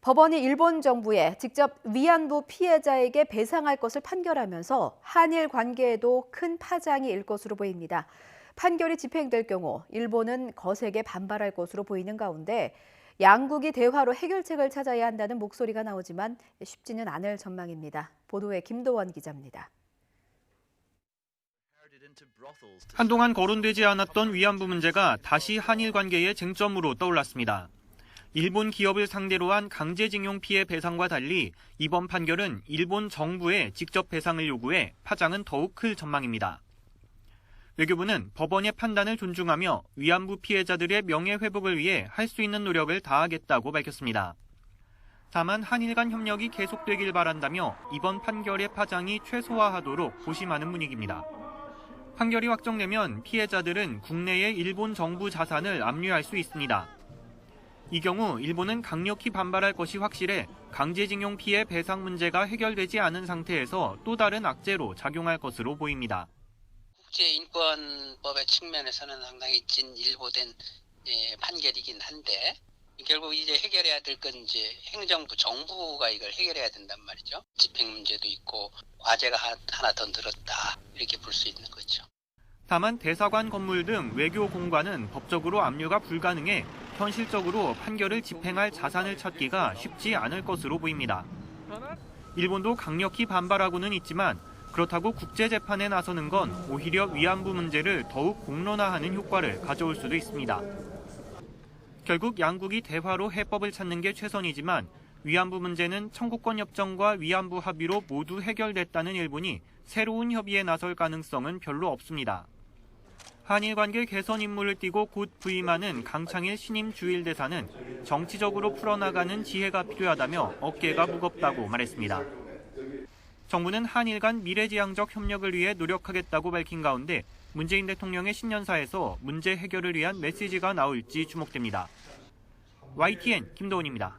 법원이 일본 정부에 직접 위안부 피해자에게 배상할 것을 판결하면서 한일 관계에도 큰 파장이 일 것으로 보입니다. 판결이 집행될 경우 일본은 거세게 반발할 것으로 보이는 가운데 양국이 대화로 해결책을 찾아야 한다는 목소리가 나오지만 쉽지는 않을 전망입니다. 보도에 김도원 기자입니다. 한동안 거론되지 않았던 위안부 문제가 다시 한일 관계의 쟁점으로 떠올랐습니다. 일본 기업을 상대로 한 강제징용 피해 배상과 달리 이번 판결은 일본 정부에 직접 배상을 요구해 파장은 더욱 클 전망입니다. 외교부는 법원의 판단을 존중하며 위안부 피해자들의 명예회복을 위해 할 수 있는 노력을 다하겠다고 밝혔습니다. 다만 한일 간 협력이 계속되길 바란다며 이번 판결의 파장이 최소화하도록 고심하는 분위기입니다. 판결이 확정되면 피해자들은 국내의 일본 정부 자산을 압류할 수 있습니다. 이 경우 일본은 강력히 반발할 것이 확실해 강제징용 피해 배상 문제가 해결되지 않은 상태에서 또 다른 악재로 작용할 것으로 보입니다. 국제인권법의 측면에서는 상당히 진일보된 판결이긴 한데 결국 이제 해결해야 될 건 이제 행정부, 정부가 이걸 해결해야 된단 말이죠. 집행 문제도 있고 과제가 하나 더 늘었다 이렇게 볼 수 있는 거죠. 다만 대사관 건물 등 외교 공간은 법적으로 압류가 불가능해 현실적으로 판결을 집행할 자산을 찾기가 쉽지 않을 것으로 보입니다. 일본도 강력히 반발하고는 있지만 그렇다고 국제재판에 나서는 건 오히려 위안부 문제를 더욱 공론화하는 효과를 가져올 수도 있습니다. 결국 양국이 대화로 해법을 찾는 게 최선이지만 위안부 문제는 청구권 협정과 위안부 합의로 모두 해결됐다는 일본이 새로운 협의에 나설 가능성은 별로 없습니다. 한일 관계 개선 임무를 띠고 곧 부임하는 강창일 신임 주일 대사는 정치적으로 풀어나가는 지혜가 필요하다며 어깨가 무겁다고 말했습니다. 정부는 한일 간 미래지향적 협력을 위해 노력하겠다고 밝힌 가운데 문재인 대통령의 신년사에서 문제 해결을 위한 메시지가 나올지 주목됩니다. YTN 김도훈입니다.